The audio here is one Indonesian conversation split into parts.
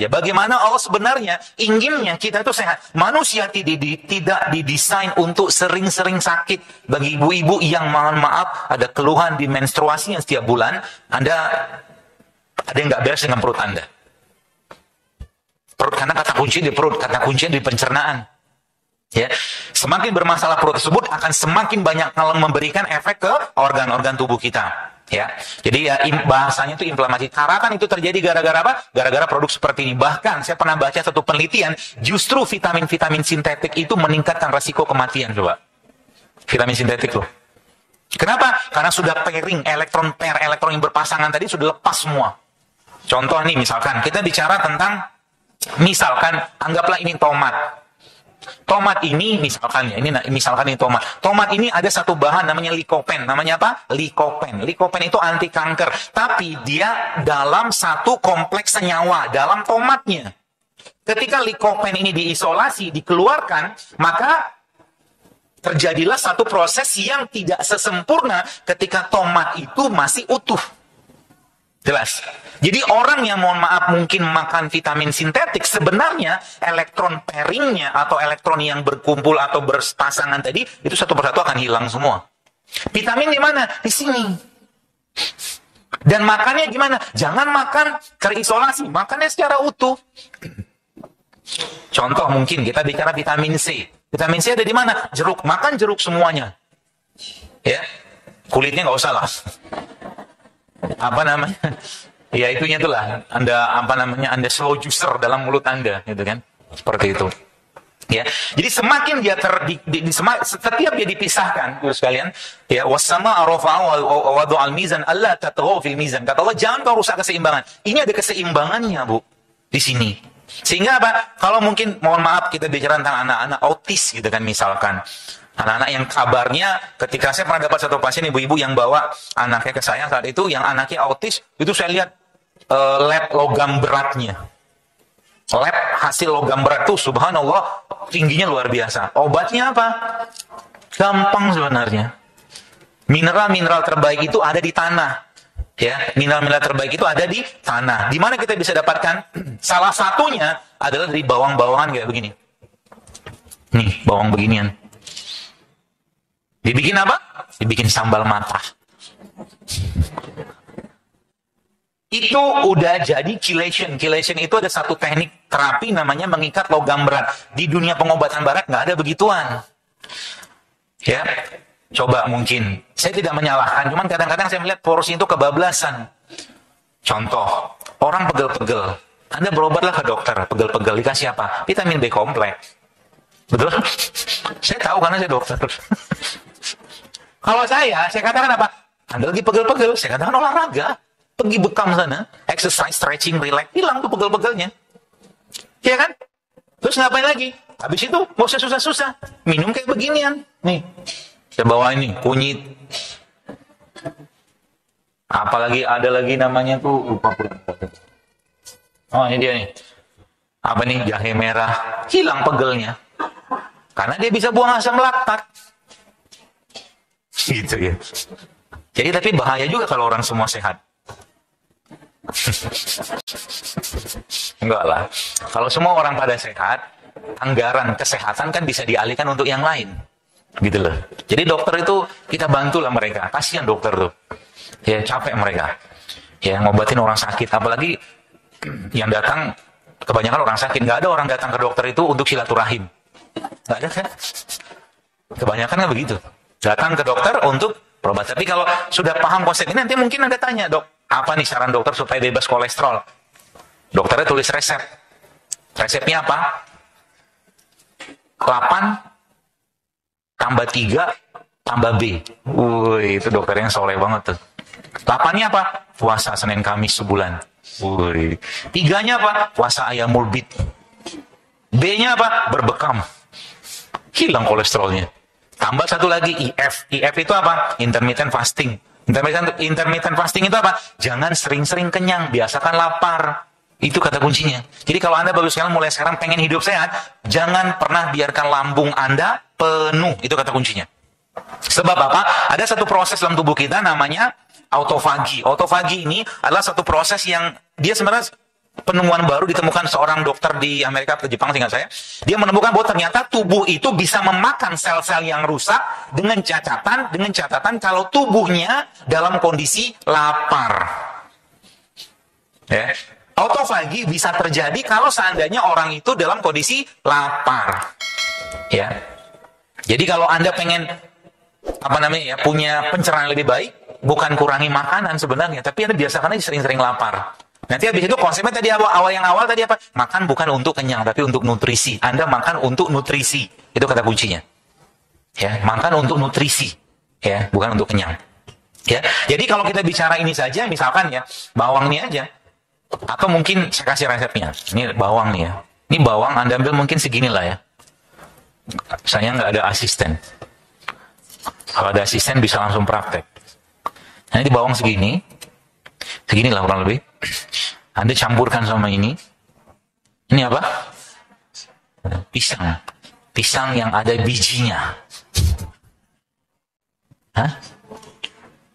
Ya, bagaimana Allah sebenarnya inginnya kita itu sehat. Manusia tidak didesain untuk sering-sering sakit. Bagi ibu-ibu yang mohon maaf ada keluhan di menstruasinya setiap bulan, Anda ada yang nggak beres dengan perut Anda. Perut, karena kata kunci di perut, kata kuncinya di pencernaan. Ya, semakin bermasalah perut tersebut akan semakin banyak memberikan efek ke organ-organ tubuh kita. Ya, jadi ya bahasanya itu inflamasi. Karakan itu terjadi gara-gara apa? Gara-gara produk seperti ini. Bahkan saya pernah baca satu penelitian, justru vitamin-vitamin sintetik itu meningkatkan resiko kematian, coba. Vitamin sintetik loh. Kenapa? Karena sudah pairing, elektron yang berpasangan tadi sudah lepas semua. Contoh nih, misalkan kita bicara tentang, misalkan anggaplah ini tomat. Tomat ini misalkan ya, misalkan ini tomat. Tomat ini ada satu bahan namanya likopen. Namanya apa? Likopen. Likopen itu anti kanker. Tapi dia dalam satu kompleks senyawa dalam tomatnya. Ketika likopen ini diisolasi, dikeluarkan, maka terjadilah satu proses yang tidak sesempurna ketika tomat itu masih utuh. Jelas. Jadi orang yang mohon maaf mungkin makan vitamin sintetik, sebenarnya elektron pairingnya atau elektron yang berkumpul atau berpasangan tadi itu satu persatu akan hilang semua. Vitamin di mana? Di sini. Dan makannya gimana? Jangan makan terisolasi, makannya secara utuh. Contoh mungkin kita bicara vitamin C. Vitamin C ada di mana? Jeruk. Makan jeruk semuanya. Ya, kulitnya nggak usah lah. Apa namanya? Ya itunya itulah. Anda slow juicer dalam mulut Anda, gitu kan? Seperti itu. Ya. Jadi semakin dia setiap dia dipisahkan, terus sekalian, ya wasama arafa wa al mizan alla tatghaw fil mizan. Kata Allah, jangan kau rusak keseimbangan. Ini ada keseimbangannya, Bu, di sini. Sehingga apa? Kalau mungkin mohon maaf kita bicara tentang anak-anak autis gitu kan misalkan. Anak-anak yang kabarnya ketika saya pernah dapat satu pasien ibu-ibu yang bawa anaknya ke saya saat itu yang anaknya autis, itu saya lihat lab logam beratnya. Lab hasil logam berat tuh subhanallah tingginya luar biasa. Obatnya apa? Gampang sebenarnya. Mineral-mineral terbaik itu ada di tanah. Ya, mineral-mineral terbaik itu ada di tanah. Di mana kita bisa dapatkan? Salah satunya adalah dari bawang-bawangan kayak begini. Nih, bawang beginian. Dibikin apa? Dibikin sambal matah. Itu udah jadi chelation. Chelation itu ada satu teknik terapi namanya mengikat logam berat. Di dunia pengobatan barat nggak ada begituan. Ya, coba mungkin. Saya tidak menyalahkan, cuman kadang-kadang saya melihat porsi itu kebablasan. Contoh, orang pegel-pegel. Anda berobatlah ke dokter, pegel-pegel. Dikasih apa? Vitamin B kompleks. Betul? Saya tahu karena saya dokter. Kalau saya katakan apa? Anda lagi pegel-pegel, saya katakan olahraga. Pergi bekam sana, exercise, stretching, relax, hilang tuh pegel-pegelnya. Iya kan? Terus ngapain lagi? Habis itu, gak usah susah-susah. Minum kayak beginian. Nih, saya bawa ini, kunyit. Apalagi ada lagi namanya tuh, lupa pula. Oh, ini dia nih. Apa nih? Jahe merah. Hilang pegelnya. Karena dia bisa buang asam laktat. Gitu ya. Jadi tapi bahaya juga kalau orang semua sehat. Enggak lah. Kalau semua orang pada sehat, anggaran kesehatan kan bisa dialihkan untuk yang lain. Gitu loh. Jadi dokter itu kita bantulah mereka. Kasihan dokter tuh. Ya capek mereka. Ya ngobatin orang sakit. Apalagi yang datang kebanyakan orang sakit. Nggak ada orang datang ke dokter itu untuk silaturahim. Nggak ada kan? Kebanyakan kan begitu. Datang ke dokter untuk berobat. Tapi kalau sudah paham konsep ini, nanti mungkin Anda tanya, dok, apa nih saran dokter supaya bebas kolesterol? Dokternya tulis resep. Resepnya apa? 8 tambah 3 tambah B. Wih, itu dokter yang soleh banget tuh. 8-nya apa? Puasa Senin Kamis sebulan. Wih. 3-nya apa? Puasa ayam mulbit. B-nya apa? Berbekam. Hilang kolesterolnya. Tambah satu lagi IF. IF itu apa? Intermittent fasting. Intermittent fasting itu apa? Jangan sering-sering kenyang, biasakan lapar. Itu kata kuncinya. Jadi kalau Anda baru sekali mulai sekarang pengen hidup sehat, jangan pernah biarkan lambung Anda penuh. Itu kata kuncinya. Sebab apa? Ada satu proses dalam tubuh kita namanya autofagi. Autofagi ini adalah satu proses yang dia sebenarnya penemuan baru ditemukan seorang dokter di Amerika atau Jepang, seingat saya. Dia menemukan bahwa ternyata tubuh itu bisa memakan sel-sel yang rusak dengan catatan kalau tubuhnya dalam kondisi lapar. Ya. Autofagi bisa terjadi kalau seandainya orang itu dalam kondisi lapar. Ya. Jadi kalau Anda pengen punya pencernaan lebih baik, bukan kurangi makanan sebenarnya, tapi Anda biasakan aja sering-sering lapar. Nanti habis itu konsepnya tadi awal tadi apa? Makan bukan untuk kenyang, tapi untuk nutrisi. Anda makan untuk nutrisi. Itu kata kuncinya. Ya, makan untuk nutrisi. Ya, bukan untuk kenyang. Ya. Jadi kalau kita bicara ini saja, misalkan ya, bawang ini aja. Atau mungkin saya kasih resepnya. Ini bawang nih ya. Ini bawang Anda ambil mungkin segini lah ya. Saya nggak ada asisten. Kalau ada asisten bisa langsung praktek. Nah, ini bawang segini. Segini lah kurang lebih. Anda campurkan sama ini. Ini apa? Pisang. Pisang yang ada bijinya. Hah?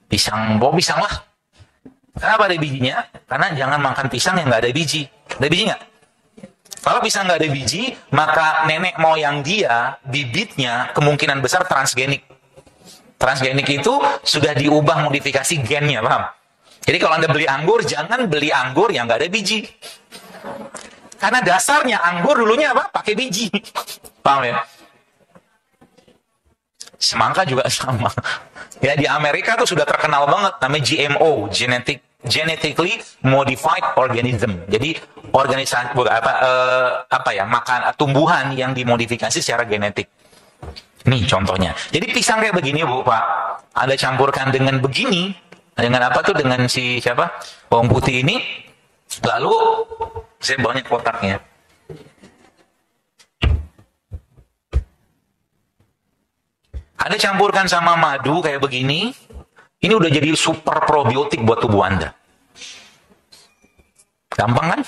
Pisang lah. Kenapa ada bijinya? Karena jangan makan pisang yang nggak ada biji. Ada biji nggak? Kalau pisang nggak ada biji, maka nenek moyang dia, bibitnya kemungkinan besar transgenik. Transgenik itu sudah diubah modifikasi gennya, paham? Jadi kalau Anda beli anggur, jangan beli anggur yang nggak ada biji. Karena dasarnya anggur dulunya apa? Pakai biji. Paham ya? Semangka juga sama. Ya, di Amerika tuh sudah terkenal banget namanya GMO, genetically modified organism. Jadi tumbuhan yang dimodifikasi secara genetik. Nih contohnya. Jadi pisang kayak begini, Bu, Pak. Anda campurkan dengan begini. Dengan apa tuh? Dengan bawang putih ini. Lalu saya bawanya kotaknya. Anda campurkan sama madu kayak begini. Ini udah jadi super probiotik buat tubuh Anda. Gampang kan?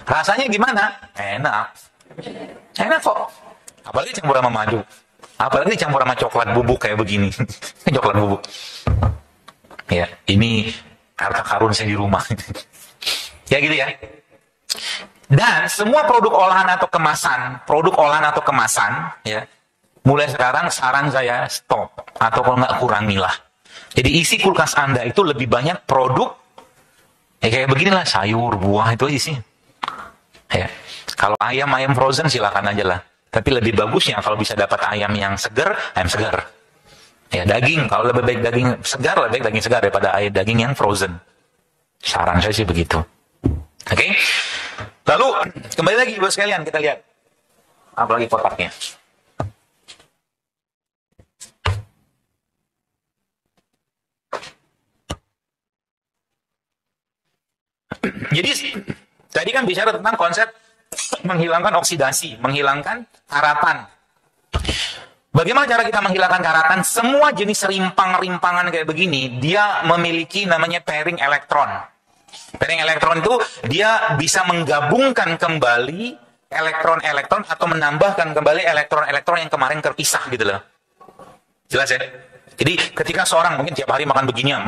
Rasanya gimana? Enak. Enak kok. Apalagi campur sama madu. Apalagi campur sama coklat bubuk kayak begini. Coklat bubuk. Ya, ini harta karun saya di rumah. Ya gitu ya. Dan semua produk olahan atau kemasan, ya, mulai sekarang saran saya stop atau kalau nggak kurangilah. Jadi isi kulkas Anda itu lebih banyak produk ya kayak beginilah, sayur, buah itu aja sih. Ya. Kalau ayam frozen silakan aja lah. Tapi lebih bagusnya kalau bisa dapat ayam segar. Ya, daging, kalau lebih baik daging segar daripada daging yang frozen. Saran saya sih begitu. Oke? Lalu, kembali lagi buat sekalian, kita lihat. Apalagi kotaknya. Jadi, tadi kan bicara tentang konsep menghilangkan oksidasi, menghilangkan karatan. Bagaimana cara kita menghilangkan karatan? Semua jenis rimpangan kayak begini, dia memiliki namanya pairing elektron. Pairing elektron itu dia bisa menggabungkan kembali elektron-elektron atau menambahkan kembali elektron-elektron yang kemarin terpisah gitu loh. Jelas ya? Jadi ketika seorang mungkin tiap hari makan beginian,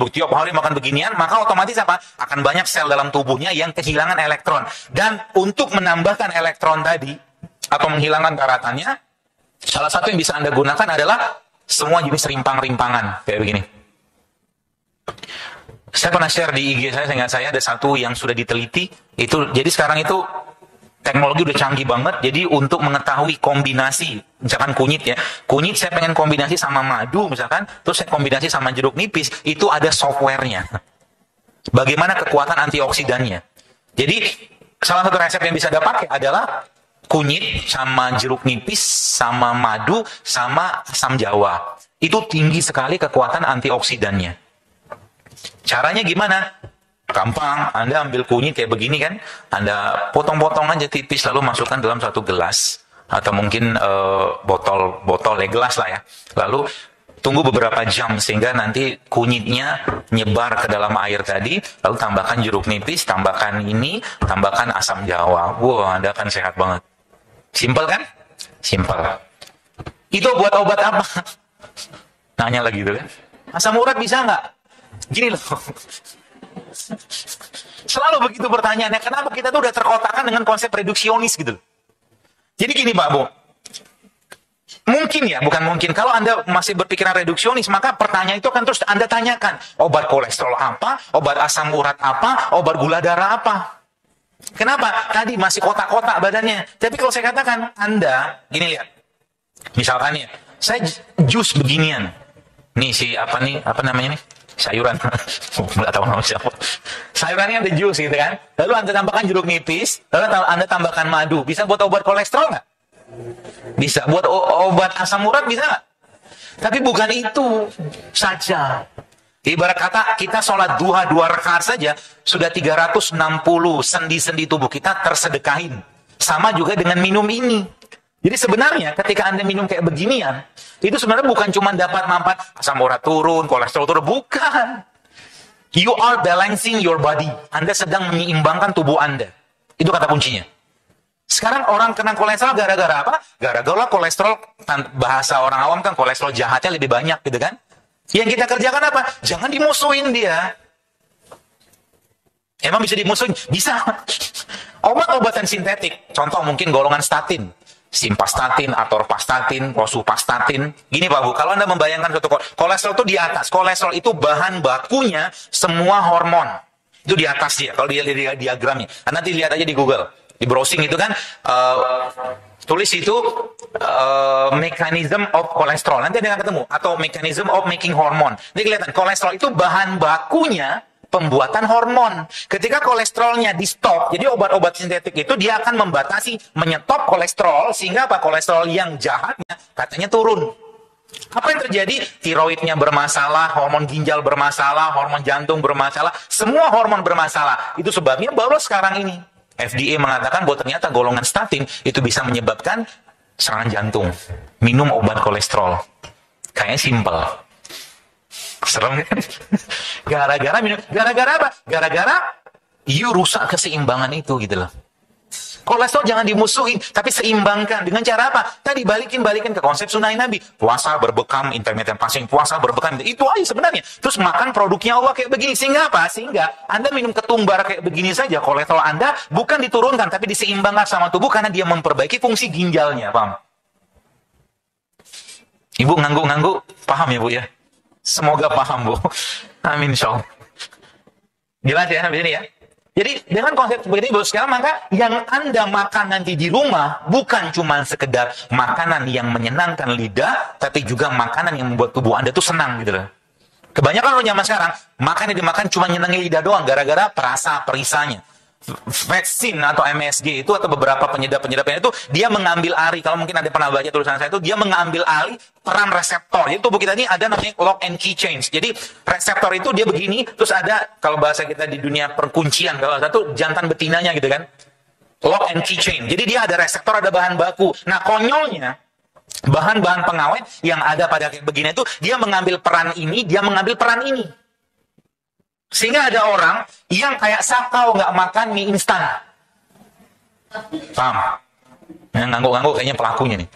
tiap hari makan beginian, maka otomatis apa? Akan banyak sel dalam tubuhnya yang kehilangan elektron. Dan untuk menambahkan elektron tadi atau menghilangkan karatannya, salah satu yang bisa Anda gunakan adalah semua jenis rimpang-rimpangan kayak begini. Saya pernah share di IG saya, ingat saya ada satu yang sudah diteliti. Jadi sekarang itu teknologi udah canggih banget. Jadi untuk mengetahui kombinasi, misalkan kunyit ya, kunyit saya pengen kombinasi sama madu misalkan, terus saya kombinasi sama jeruk nipis, itu ada softwarenya. Bagaimana kekuatan antioksidannya. Jadi salah satu resep yang bisa Anda pakai adalah kunyit sama jeruk nipis sama madu sama asam jawa. Itu tinggi sekali kekuatan antioksidannya. Caranya gimana? Gampang, Anda ambil kunyit kayak begini kan, Anda potong-potong aja tipis lalu masukkan dalam satu gelas atau mungkin botol gelas lah ya. Lalu tunggu beberapa jam sehingga nanti kunyitnya nyebar ke dalam air tadi, lalu tambahkan jeruk nipis, tambahkan tambahkan asam jawa. Wah, Anda akan sehat banget. Simpel kan? Simpel. Itu buat obat apa? Nanya lagi tuh kan. Asam urat bisa nggak? Gini loh. Selalu begitu pertanyaannya, kenapa kita tuh udah terkotakkan dengan konsep reduksionis gitu. Jadi gini Pak Bu, mungkin ya, bukan mungkin, kalau Anda masih berpikiran reduksionis, maka pertanyaan itu akan terus Anda tanyakan, obat kolesterol apa, obat asam urat apa, obat gula darah apa. Kenapa? Tadi masih kotak-kotak badannya. Tapi kalau saya katakan, Anda, gini lihat, misalkan ya, saya jus beginian, nih apa namanya nih, sayuran, nggak tahu nama siapa. Sayurannya ada jus gitu kan, lalu Anda tambahkan jeruk nipis, lalu Anda tambahkan madu, bisa buat obat kolesterol nggak? Bisa. Buat obat asam urat bisa nggak? Tapi bukan itu saja. Ibarat kata kita sholat duha 2 rakaat saja, sudah 360 sendi-sendi tubuh kita tersedekahin. Sama juga dengan minum ini. Jadi sebenarnya ketika Anda minum kayak beginian, itu sebenarnya bukan cuma dapat manfaat asam urat turun, kolesterol turun, bukan. You are balancing your body. Anda sedang menyeimbangkan tubuh Anda. Itu kata kuncinya. Sekarang orang kena kolesterol gara-gara apa? Gara-gara kolesterol, bahasa orang awam kan kolesterol jahatnya lebih banyak gitu kan. Yang kita kerjakan apa? Jangan dimusuhin dia. Emang bisa dimusuhin? Bisa. Obat-obatan sintetik, contoh mungkin golongan statin, simvastatin, atorvastatin, rosuvastatin. Gini Pak Bu, kalau Anda membayangkan suatu kolesterol itu di atas. Kolesterol itu bahan bakunya semua hormon. Itu di atas dia, kalau dia lihat diagramnya. Nanti lihat aja di Google. Di browsing itu kan tulis itu mechanism of kolesterol, nanti ada yang ketemu, atau mechanism of making hormone. Nanti kelihatan kolesterol itu bahan bakunya pembuatan hormon. Ketika kolesterolnya di stop, jadi obat-obat sintetik itu dia akan membatasi, menyetop kolesterol, sehingga apa, kolesterol yang jahatnya katanya turun. Apa yang terjadi? Tiroidnya bermasalah, hormon ginjal bermasalah, hormon jantung bermasalah, semua hormon bermasalah. Itu sebabnya baru sekarang ini FDA mengatakan bahwa ternyata golongan statin itu bisa menyebabkan serangan jantung. Minum obat kolesterol. Kayaknya simpel. Serem kan? Gara-gara minum. Gara-gara apa? Gara-gara you rusak keseimbangan itu gitu loh. Kolesterol jangan dimusuhin, tapi seimbangkan. Dengan cara apa? Tadi balikin ke konsep sunnah Nabi. Puasa berbekam, intermittent fasting, puasa berbekam. Itu aja sebenarnya. Terus makan produknya Allah kayak begini. Sehingga apa? Sehingga Anda minum ketumbar kayak begini saja, kolesterol Anda bukan diturunkan, tapi diseimbangkan sama tubuh karena dia memperbaiki fungsi ginjalnya. Paham? Ibu ngangguk-ngangguk, paham ya Bu ya? Semoga paham Bu. Amin insyaallah. Jelas ya sampai sini ya? Jadi dengan konsep seperti ini sekarang, maka yang Anda makan nanti di rumah bukan cuma sekedar makanan yang menyenangkan lidah, tapi juga makanan yang membuat tubuh Anda tuh senang gitu loh. Kebanyakan orang zaman sekarang makan yang dimakan cuma nyenengin lidah doang gara-gara perasa perisanya. Vaksin atau MSG itu atau beberapa penyedap-penyedapnya itu dia mengambil alih, kalau mungkin ada pernah baca tulisan saya itu, dia mengambil alih peran reseptor. Jadi tubuh kita ini ada namanya lock and key change. Jadi reseptor itu dia begini, terus ada kalau bahasa kita di dunia perkuncian, kalau satu jantan betinanya gitu kan. Lock and key change. Jadi dia ada reseptor, ada bahan baku. Nah konyolnya bahan-bahan pengawet yang ada pada kayak begini itu dia mengambil peran ini, dia mengambil peran ini. Sehingga ada orang yang kayak sakau nggak makan mie instan. Paham? Yang ngangguk-ngangguk kayaknya pelakunya nih.